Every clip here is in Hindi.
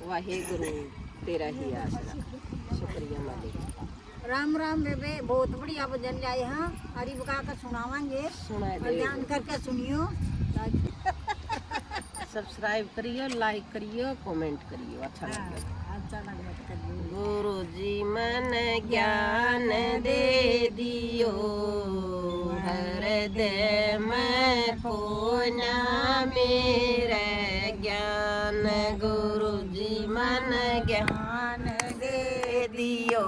वाहे गुरु तेरा ही आसरा। शुक्रिया मालिक। राम राम बेबे, बहुत बढ़िया भजन लाए हैं। हरी बका कर सुनावांगे, ध्यान करके सुनियो। सब्सक्राइब करियो, लाइक करियो, कमेंट करियो। अच्छा लगे, अच्छा लगे तो करियो। गुरु जी मन ज्ञान दे दियो, हृदय में खोना मेरा ज्ञान। गुरु जी मन ज्ञान दे दियो,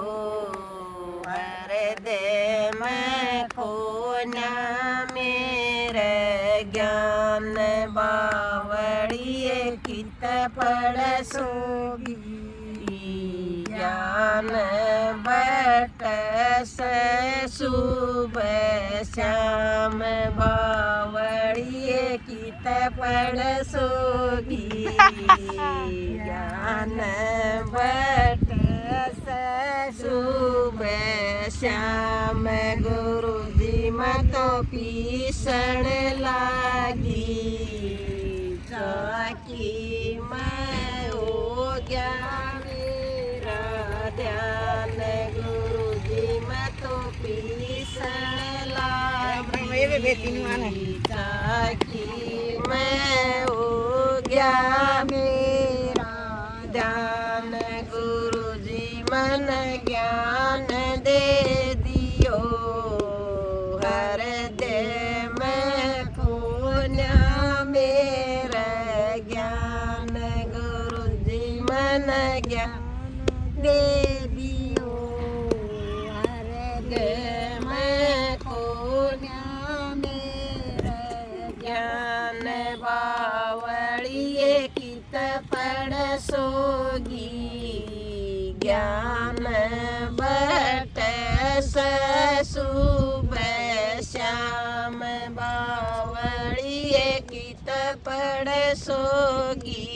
हृदय में खोना मेरा ज्ञान। बावड़िए कित पड़ सोगी, ज्ञान बट सुबह श्याम। बावड़िए कित पड़ सोगी, ज्ञान बट सुबह श्याम। गुरु जी मत पीसण लागी, चाकी मैं हो गया मेरा ध्यान। गुरु जी मत पीसण लागी, चाकी मैं हो गया मेरा ध्यान। गुरु जी मन ज्ञान दे दियो, हृदय में खोना मेरा ज्ञान। गुरु जी मन ज्ञान दे दियो, हृदय में खोना मेरा ज्ञान। बावड़िए कित पड़ सोगी, ज्ञान बट सुबह श्याम। बावड़िए कित पड़ सोगी,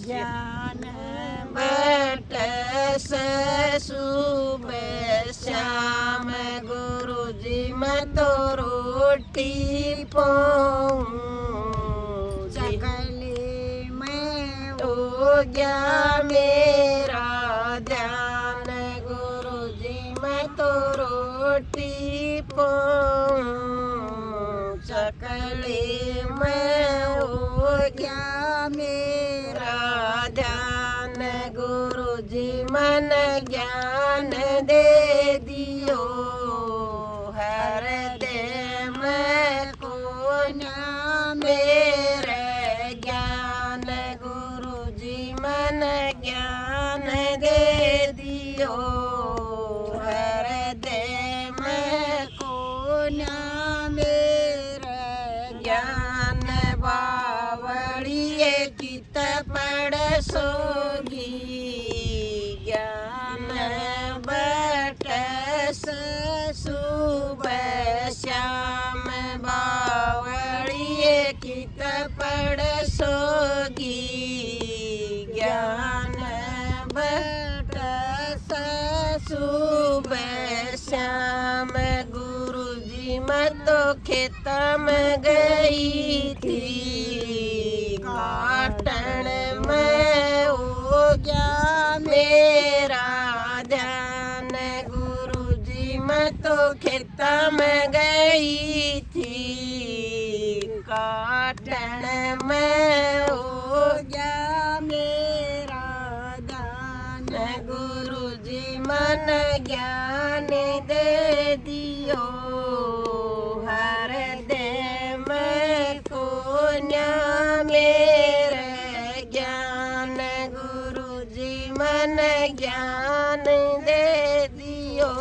ज्ञान बट सुबह श्याम। गुरु जी मत रोटी पाऊं, चकले में हो गया मेरा ध्यान। गुरु जी मैं तो रोटी पाऊं, चकले में हो गया मेरा ध्यान। गुरु जी मन ज्ञान दे दियो, हृदय में खोना मेरा ज्ञान। गुरु जी मन ज्ञान दे दियो, हृदय में खोना मेरा ज्ञान। बावड़िए कित पड़ सोगी, ज्ञान बट सुबह श्याम। बावड़िए कित पड़ सोगी, ज्ञान बट सुबह श्याम। गुरु जी मत खेत में गई थी, काटन में हो गया मेरा ध्यान। गुरु जी मत खेत में गई थी, काटन में हो गया मेरा ध्यान। गुरु जी मन ज्ञान दे दियो, हृदय में खोना मेरा ज्ञान। गुरु जी मन ज्ञान दे दियो,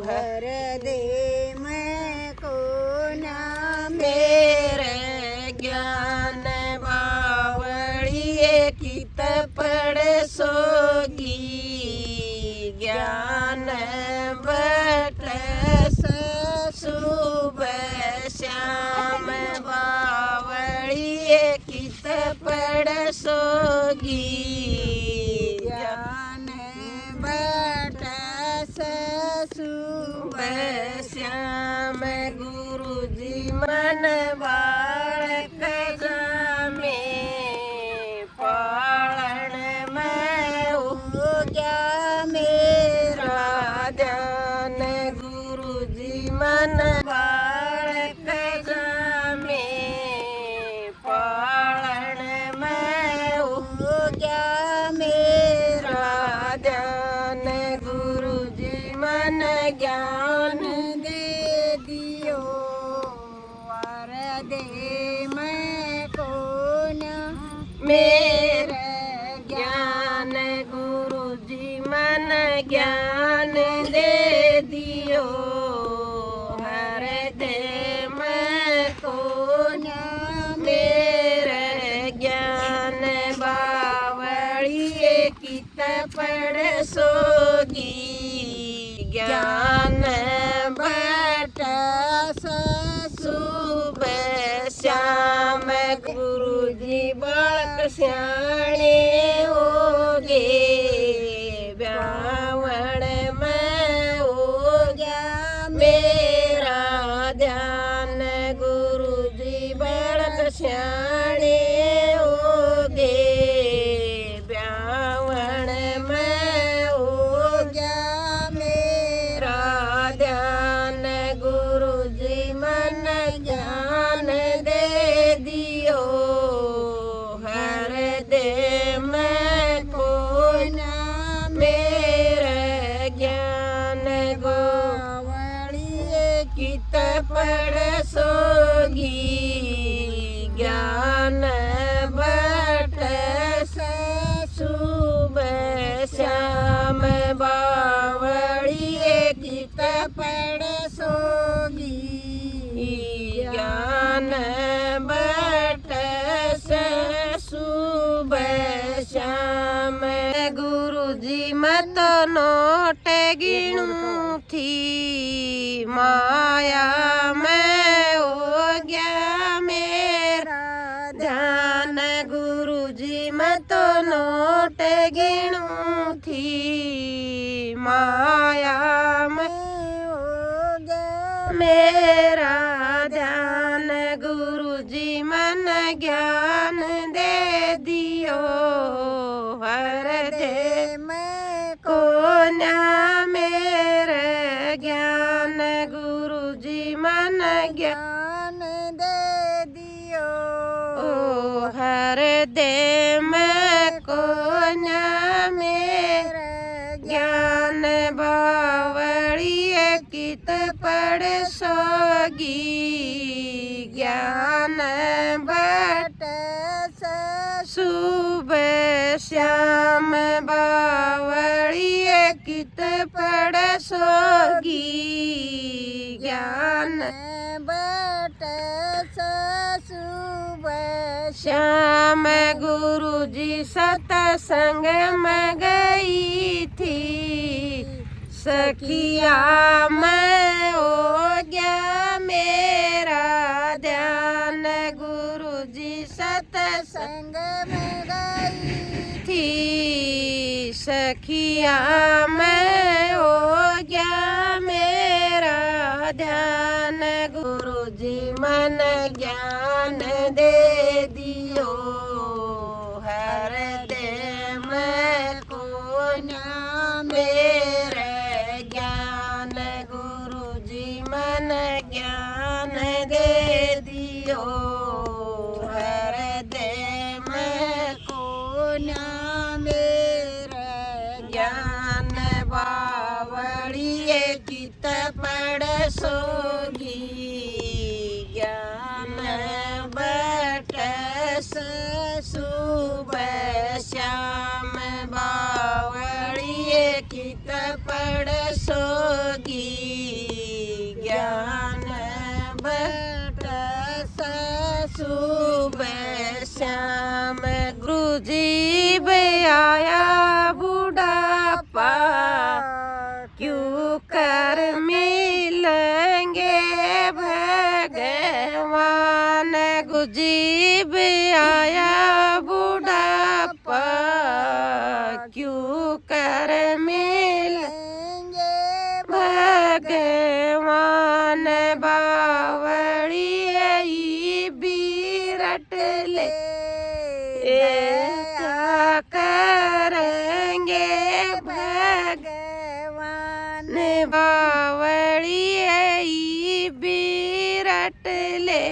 हृदय में खोना मेरा ज्ञान। बावड़िए कित पड़ सोगी, ज्ञान बट सुबह श्याम। बावड़िए कित पड़ सोगी, ज्ञान बट सुबह श्याम। गुरु जी मन बालक जामे पाल ज्ञान दे दियो हरदम को मेरे ज्ञान बावड़िए कित पढ़ सोगी ज्ञान बट सुबह श्याम गुरुजी बालक स्याणे होगे ब्यावण में हो गया मेरा ध्यान गुरुजी बालक स्याणे होगे ब्यावण में हो गया मेरा ध्यान गुरुजी मन ज्ञान दे दियो हर दे मैं को मेरे ज्ञान गोवड़िए कित पढ़ सोगी ज्ञान बट सुबह श्याम बावड़िए कित पढ़ सोगी ज्ञान बट सुबह श्याम गुरुजी मत नोट गिणू थी माया में हो गया मेरा ध्यान गुरुजी मत नोट गिणू थी माया में हो गया मेरा ध्यान गुरुजी मन ज्ञान दे दियो हर दे मैं को ना मेरे ज्ञान गुरुजी मन ज्ञान दे दियो हर दे मैं को ना मेरे ज्ञान बावड़िए कित पढ़ सोगी ज्ञान बट सुबह श्याम बावड़िए कित पढ़ सोगी ज्ञान बट सुबह श्याम गुरुजी सत्संग में गई थी सखिया मैं हो गया मेरा ध्यान गुरुजी सत्संग में गई थी सखिया मैं हो गया मेरा ध्यान गुरुजी मन ज्ञान दे दियो हर दे मैं को ना मेरे ज्ञान गुरुजी मन ज्ञान दे दियो हर दे मैं को ना मेरे ज्ञान बावड़िए कित पढ़ सोगी ज्ञान बट सुबह श्याम बावड़िए कित पढ़ सोगी ज्ञान बट सुबह श्याम गुरुजी आया बुढ़ापा क्यों कर मिलेंगे भगवान गुरुजी आया बुढ़ापा क्यों कर मिलेंगे भगवान बावड़िए बीरट ले क्या करेंगे भगवान बावड़िए बीरट ले